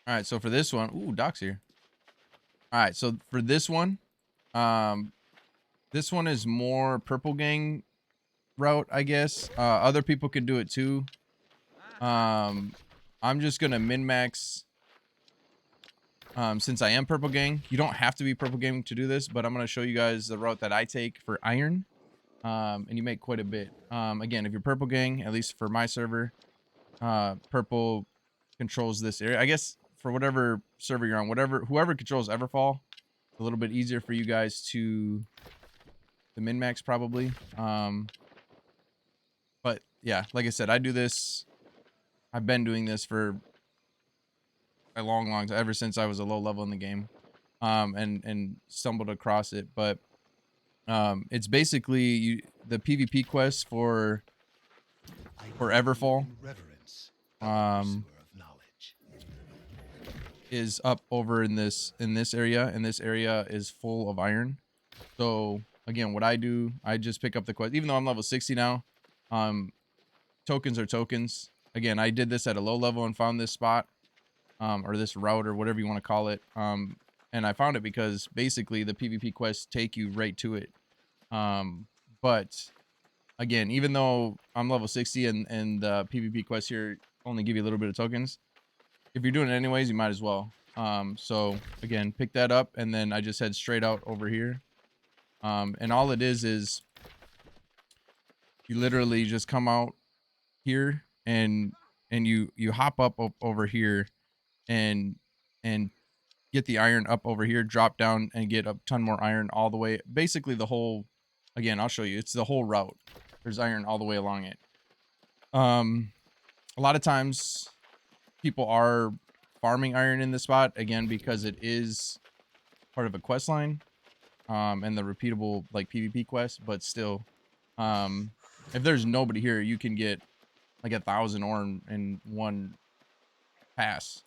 All right, so for this one, ooh, Doc's here. All right, so for um, this one is more purple gang route, I guess. Other people can do it too. Um, I'm just gonna min max. Since I am purple gang, you don't have to be purple gang to do this, but I'm gonna show you guys the route that I take for iron. And you make quite a bit. Again, if you're purple gang, at least for my server, purple controls this area. I guess for whatever server you're on, whoever controls Everfall, it's a little bit easier for you guys to min max probably. But yeah, like I said, I do this. I've been doing this for a long time, ever since I was a low level in the game, and stumbled across it. But it's basically the PvP quest for Everfall. Um, is up over in this area, and this area is full of iron. So again, what I do, I just pick up the quest, even though I'm level 60 now. Tokens are tokens. Again, I did this at a low level and found this spot, or this route, or whatever you want to call it. And I found it because basically the PvP quests take you right to it. But again, even though I'm level 60 and the PvP quests here only give you a little bit of tokens, if you're doing it anyways, you might as well. So again, pick that up, and then I just head straight out over here. And all it is you literally just come out here, and you hop up over here, and get the iron up over here, drop down and get a ton more iron all the way. Basically the whole, again, I'll show you. It's the whole route. There's iron all the way along it. A lot of times people are farming iron in this spot, again, because it is part of a quest line, and the repeatable like PvP quest. But still, if there's nobody here, you can get like 1,000 ore in one pass.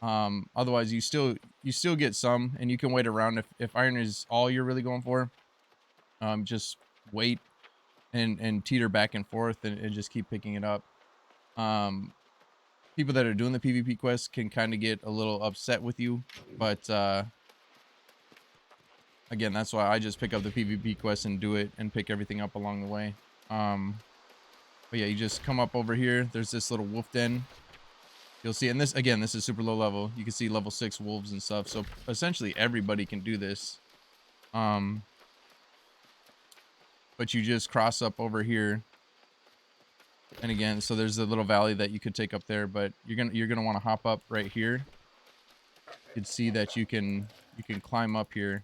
Otherwise you still get some, and you can wait around. If iron is all you're really going for, just wait and teeter back and forth, and just keep picking it up. People that are doing the PvP quests can kind of get a little upset with you, but again, that's why I just pick up the PvP quest and do it, and pick everything up along the way. But yeah, you just come up over here. There's this little wolf den. You'll see, and this, again, this is super low level. You can see level 6 wolves and stuff. So essentially everybody can do this. But you just cross up over here. And again, so there's a little valley that you could take up there, but you're gonna want to hop up right here. You can see that you can climb up here.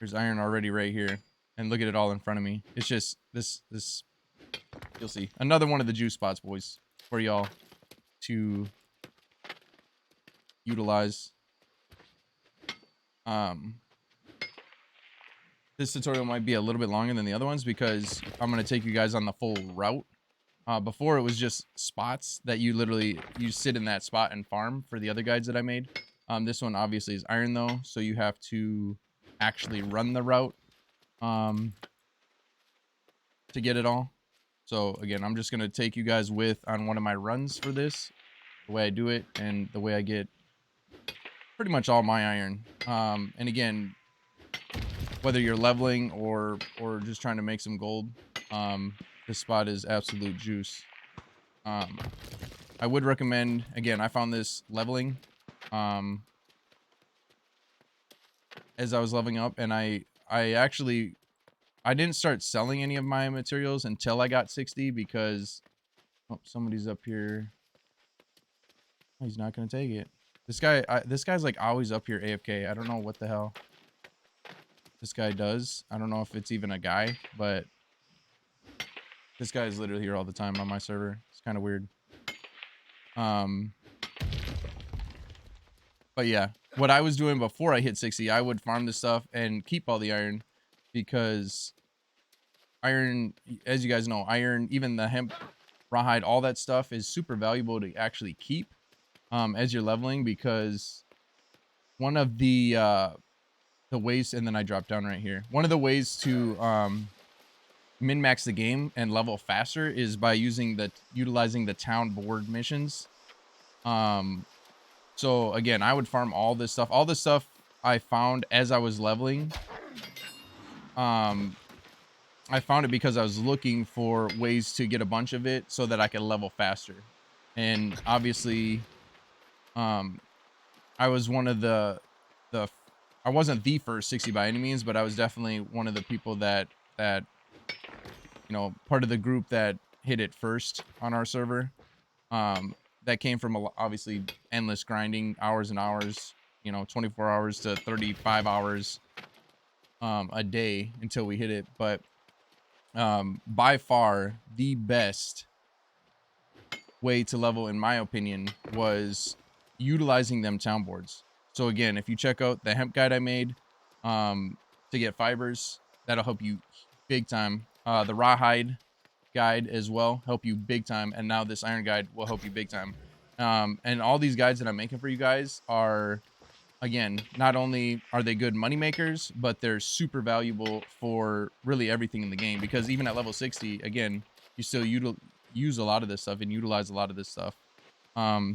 There's iron already right here, and look at it all in front of me. It's just this. You'll see another one of the juice spots, boys, for y'all to utilize. This tutorial might be a little bit longer than the other ones because I'm going to take you guys on the full route. Before, it was just spots that you sit in that spot and farm for the other guides that I made. This one obviously is iron though, so you have to actually run the route to get it all. So again, I'm just going to take you guys on one of my runs for this, the way I do it, and the way I get pretty much all my iron. And again, whether you're leveling or just trying to make some gold, this spot is absolute juice. I would recommend, again, I found this leveling as I was leveling up, and I didn't start selling any of my materials until I got 60, because somebody's up here. Oh, he's not gonna take it. This guy's like always up here AFK. I don't know what the hell this guy does. I don't know if it's even a guy, but this guy is literally here all the time on my server. It's kind of weird. But yeah, what I was doing before I hit 60, I would farm this stuff and keep all the iron, because iron, as you guys know, iron, even the hemp, rawhide, all that stuff is super valuable to actually keep as you're leveling, because one of the ways, and then I drop down right here. One of the ways to min-max the game and level faster is by utilizing the town board missions. So again, I would farm all this stuff. All this stuff I found as I was leveling. I found it because I was looking for ways to get a bunch of it so that I could level faster. And obviously, um, I was one of the I wasn't the first 60 by any means, but I was definitely one of the people that part of the group that hit it first on our server. That came from obviously endless grinding, hours and hours, 24 hours to 35 hours a day until we hit it. But by far the best way to level, in my opinion, was utilizing them town boards. So again, if you check out the hemp guide I made to get fibers, that'll help you big time. The rawhide guide as well help you big time, and now this iron guide will help you big time. And all these guides that I'm making for you guys are, again, not only are they good money makers, but they're super valuable for really everything in the game, because even at level 60, again, you still use a lot of this stuff and utilize a lot of this stuff. But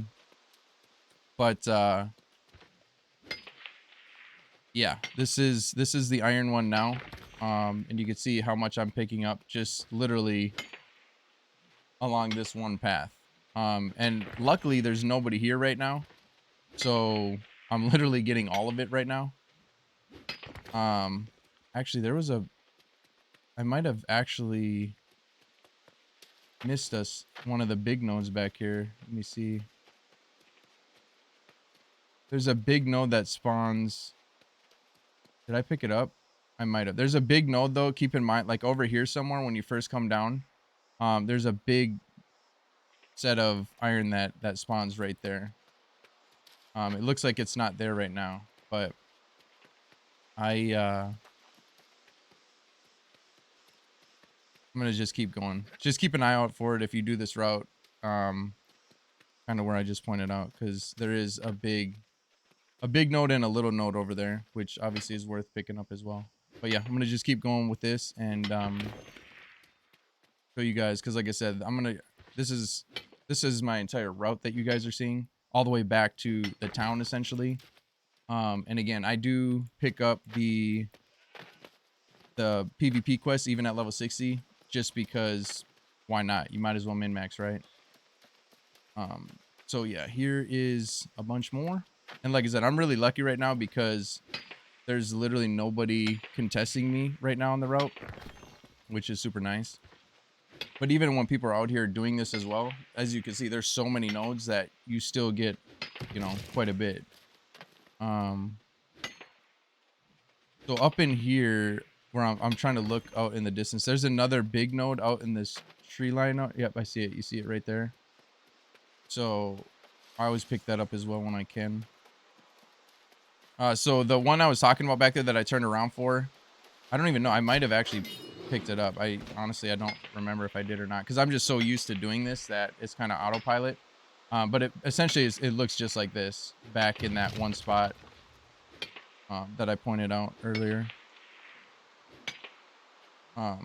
yeah, this is the iron one now. And you can see how much I'm picking up just literally along this one path. And luckily there's nobody here right now, so I'm literally getting all of it right now. Actually, I might have actually missed one of the big nodes back here. Let me see. There's a big node that spawns. Did I pick it up? I might have. There's a big node though. Keep in mind, like over here somewhere when you first come down, there's a big set of iron that spawns right there. It looks like it's not there right now, but I'm gonna just keep going. Just keep an eye out for it if you do this route. Kind of where I just pointed out, because there is a big node and a little node over there, which obviously is worth picking up as well. But yeah, I'm gonna just keep going with this and show you guys, because like I said, this is my entire route that you guys are seeing, all the way back to the town essentially. And again, I do pick up the PvP quests even at level 60, just because why not? You might as well min max, right? So yeah, here is a bunch more. And like I said, I'm really lucky right now because there's literally nobody contesting me right now on the route, which is super nice. But even when people are out here doing this as well, as you can see, there's so many nodes that you still get, quite a bit. So up in here, where I'm trying to look out in the distance, there's another big node out in this tree line out. Yep, I see it. You see it right there. So I always pick that up as well when I can. So the one I was talking about back there that I turned around for, I don't even know. I might have actually picked it up. Honestly, I don't remember if I did or not, because I'm just so used to doing this that it's kind of autopilot. But it essentially it looks just like this back in that one spot that I pointed out earlier. But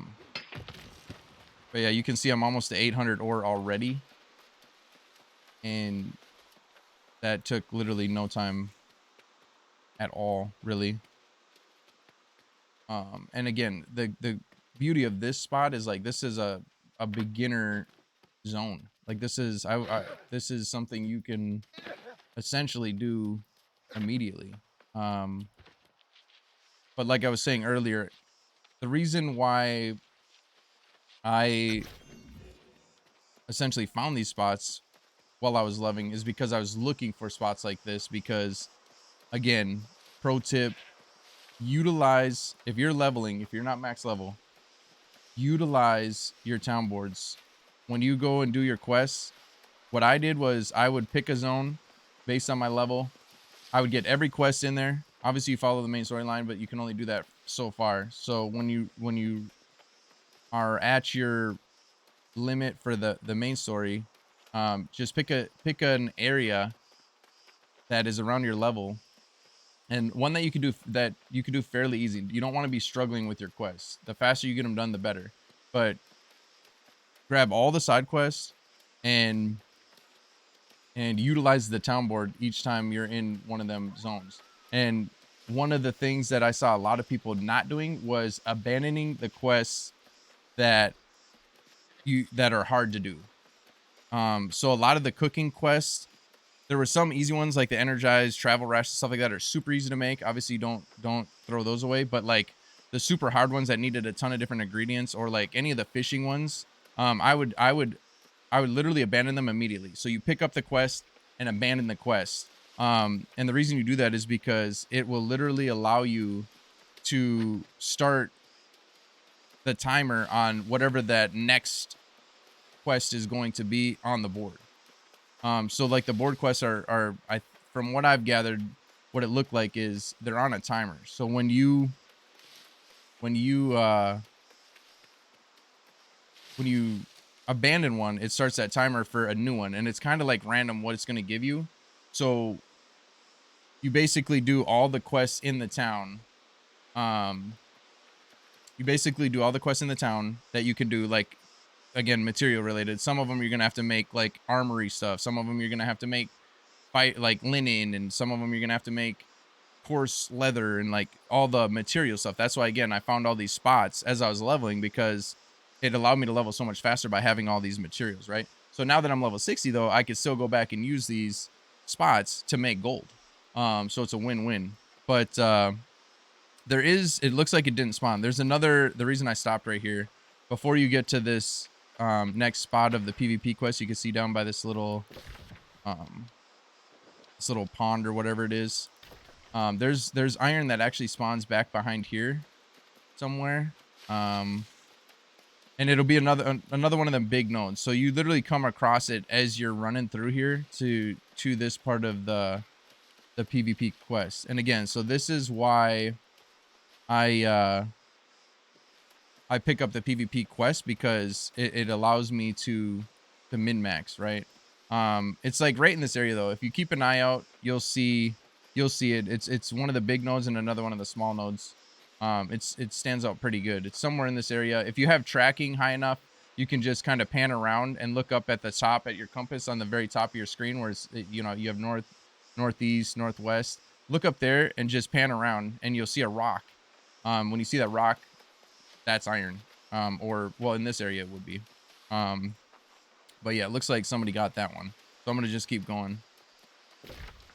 yeah, you can see I'm almost to 800 ore already, and that took literally no time at all, really. And again, the beauty of this spot is, like, this is a beginner zone. Like, this is this is something you can essentially do immediately. But like I was saying earlier, the reason why I essentially found these spots while I was leveling is because I was looking for spots like this. Because again, pro tip, utilize, if you're leveling, if you're not max level, utilize your town boards when you go and do your quests. What I did was I would pick a zone based on my level. I would get every quest in there. Obviously you follow the main storyline, but you can only do that so far. So when you are at your limit for the main story, just pick an area that is around your level, and one that you can do fairly easy. You don't want to be struggling with your quests. The faster you get them done, the better. But grab all the side quests and and utilize the town board each time you're in one of them zones. And one of the things that I saw a lot of people not doing was abandoning the quests that that are hard to do. So a lot of the cooking quests, there were some easy ones like the energized travel rash stuff like that are super easy to make. Obviously, don't throw those away, but like the super hard ones that needed a ton of different ingredients, or like any of the fishing ones, I would literally abandon them immediately. So you pick up the quest and abandon the quest. And the reason you do that is because it will literally allow you to start the timer on whatever that next quest is going to be on the board. So like the board quests are from what I've gathered, what it looked like is they're on a timer. So when you when you abandon one, it starts that timer for a new one, and it's kind of like random what it's going to give you. So you basically do all the quests in the town. Um, you basically do all the quests in the town that you can do, like again, material related. Some of them you're gonna have to make like armory stuff. Some of them you're gonna have to make fight like linen, and some of them you're gonna have to make coarse leather and like all the material stuff. That's why again I found all these spots as I was leveling, because it allowed me to level so much faster by having all these materials, right? So now that I'm level 60 though, I could still go back and use these spots to make gold. So it's a win-win. But there is, it looks like it didn't spawn. There's another, the reason I stopped right here, before you get to this next spot of the PvP quest, you can see down by um this little pond or whatever it is. There's iron that actually spawns back behind here somewhere. And it'll be another one of them big nodes. So you literally come across it as you're running through here to this part of the PvP quest. And again, so this is why I pick up the PvP quest, because it allows me to min-max, right? It's like right in this area though. If you keep an eye out, you'll see it. It's one of the big nodes and another one of the small nodes. It stands out pretty good. It's somewhere in this area. If you have tracking high enough, you can just kind of pan around and look up at the top at your compass on the very top of your screen, where it's, you know, you have north, northeast, northwest. Look up there and just pan around, and you'll see a rock. When you see that rock, that's iron. Or well, in this area it would be. But yeah, it looks like somebody got that one. So I'm gonna just keep going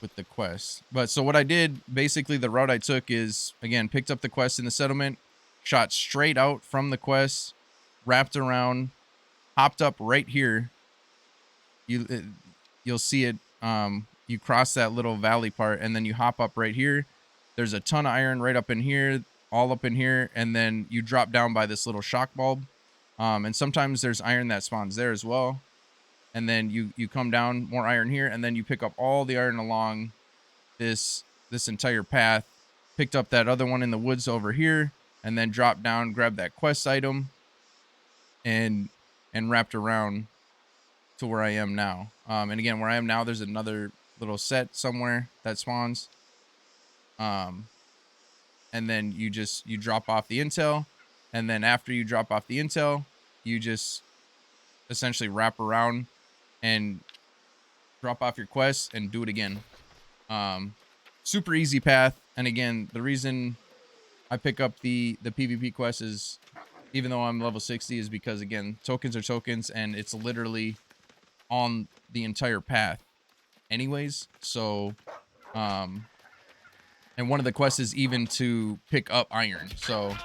with the quest. But so what I did, basically the route I took is, again, picked up the quest in the settlement, shot straight out from the quest, wrapped around, hopped up right here. You'll see it. You cross that little valley part, and then you hop up right here. There's a ton of iron right up in here, all up in here, and then you drop down by this little shock bulb. And sometimes there's iron that spawns there as well. And then you come down, more iron here, and then you pick up all the iron along this entire path. Picked up that other one in the woods over here, and then dropped down, grabbed that quest item, and wrapped around to where I am now. And again, where I am now, there's another little set somewhere that spawns. And then you drop off the intel, and then after you drop off the intel, you just essentially wrap around and drop off your quest and do it again. Super easy path. And again, the reason I pick up the PvP quest is, even though I'm level 60, is because again, tokens are tokens, and it's literally on the entire path anyways. So and one of the quests is even to pick up iron. So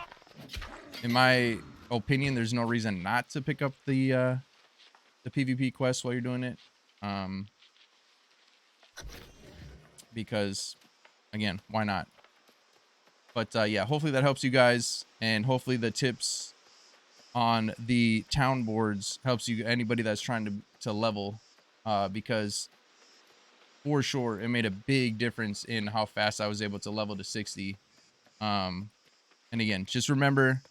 in my opinion, there's no reason not to pick up the PvP quest while you're doing it. Because again, why not? But yeah, hopefully that helps you guys, and hopefully the tips on the town boards helps you, anybody that's trying to level, because for sure it made a big difference in how fast I was able to level to 60. And again, just remember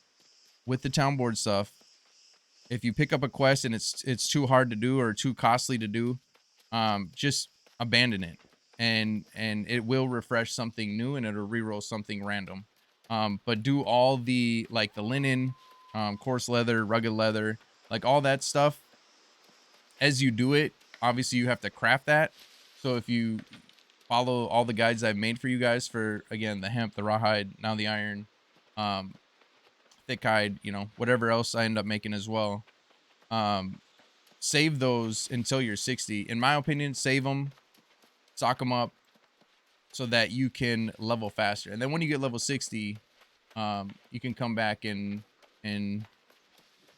with the town board stuff, if you pick up a quest and it's too hard to do or too costly to do, just abandon it, and it will refresh something new, and it'll reroll something random. But do all the, like the linen, coarse leather, rugged leather, like all that stuff. As you do it, obviously you have to craft that. So if you follow all the guides I've made for you guys for, again, the hemp, the rawhide, now the iron, um, thick hide, you know, whatever else I end up making as well. Save those until you're 60. In my opinion, save them, stock them up so that you can level faster. And then when you get level 60, you can come back and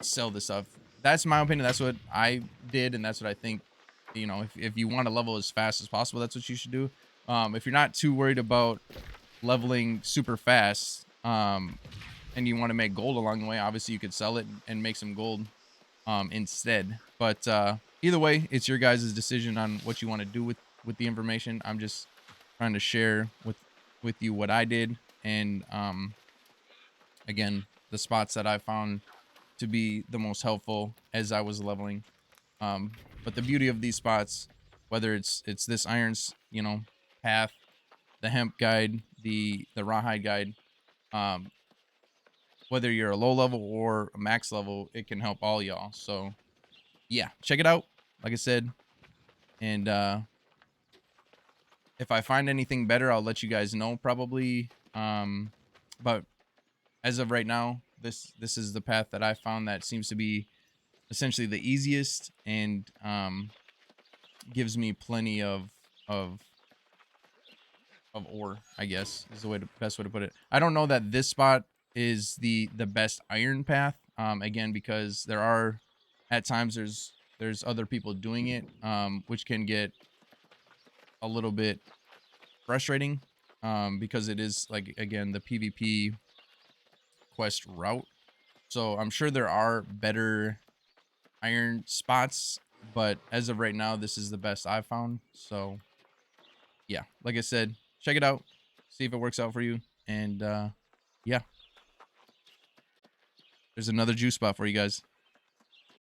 sell this stuff. That's my opinion. That's what I did, and that's what I think. You know, if you want to level as fast as possible, that's what you should do. If you're not too worried about leveling super fast, and you want to make gold along the way, obviously you could sell it and make some gold instead. But either way, it's your guys' decision on what you want to do with the information. I'm just trying to share with you what I did, and again, the spots that I found to be the most helpful as I was leveling. But the beauty of these spots, whether it's this irons, you know, path, the hemp guide, the rawhide guide, um, whether you're a low level or a max level, it can help all y'all. So yeah, check it out. Like I said, and if I find anything better, I'll let you guys know probably. But as of right now, this is the path that I found that seems to be essentially the easiest, and gives me plenty of ore, I guess is the best way to put it. I don't know that this spot is the best iron path, again, because there are at times there's other people doing it, which can get a little bit frustrating, because it is, like, again, the PvP quest route. So I'm sure there are better iron spots, but as of right now, this is the best I've found. So yeah, like I said, check it out, see if it works out for you, and yeah, there's another juice spot for you guys.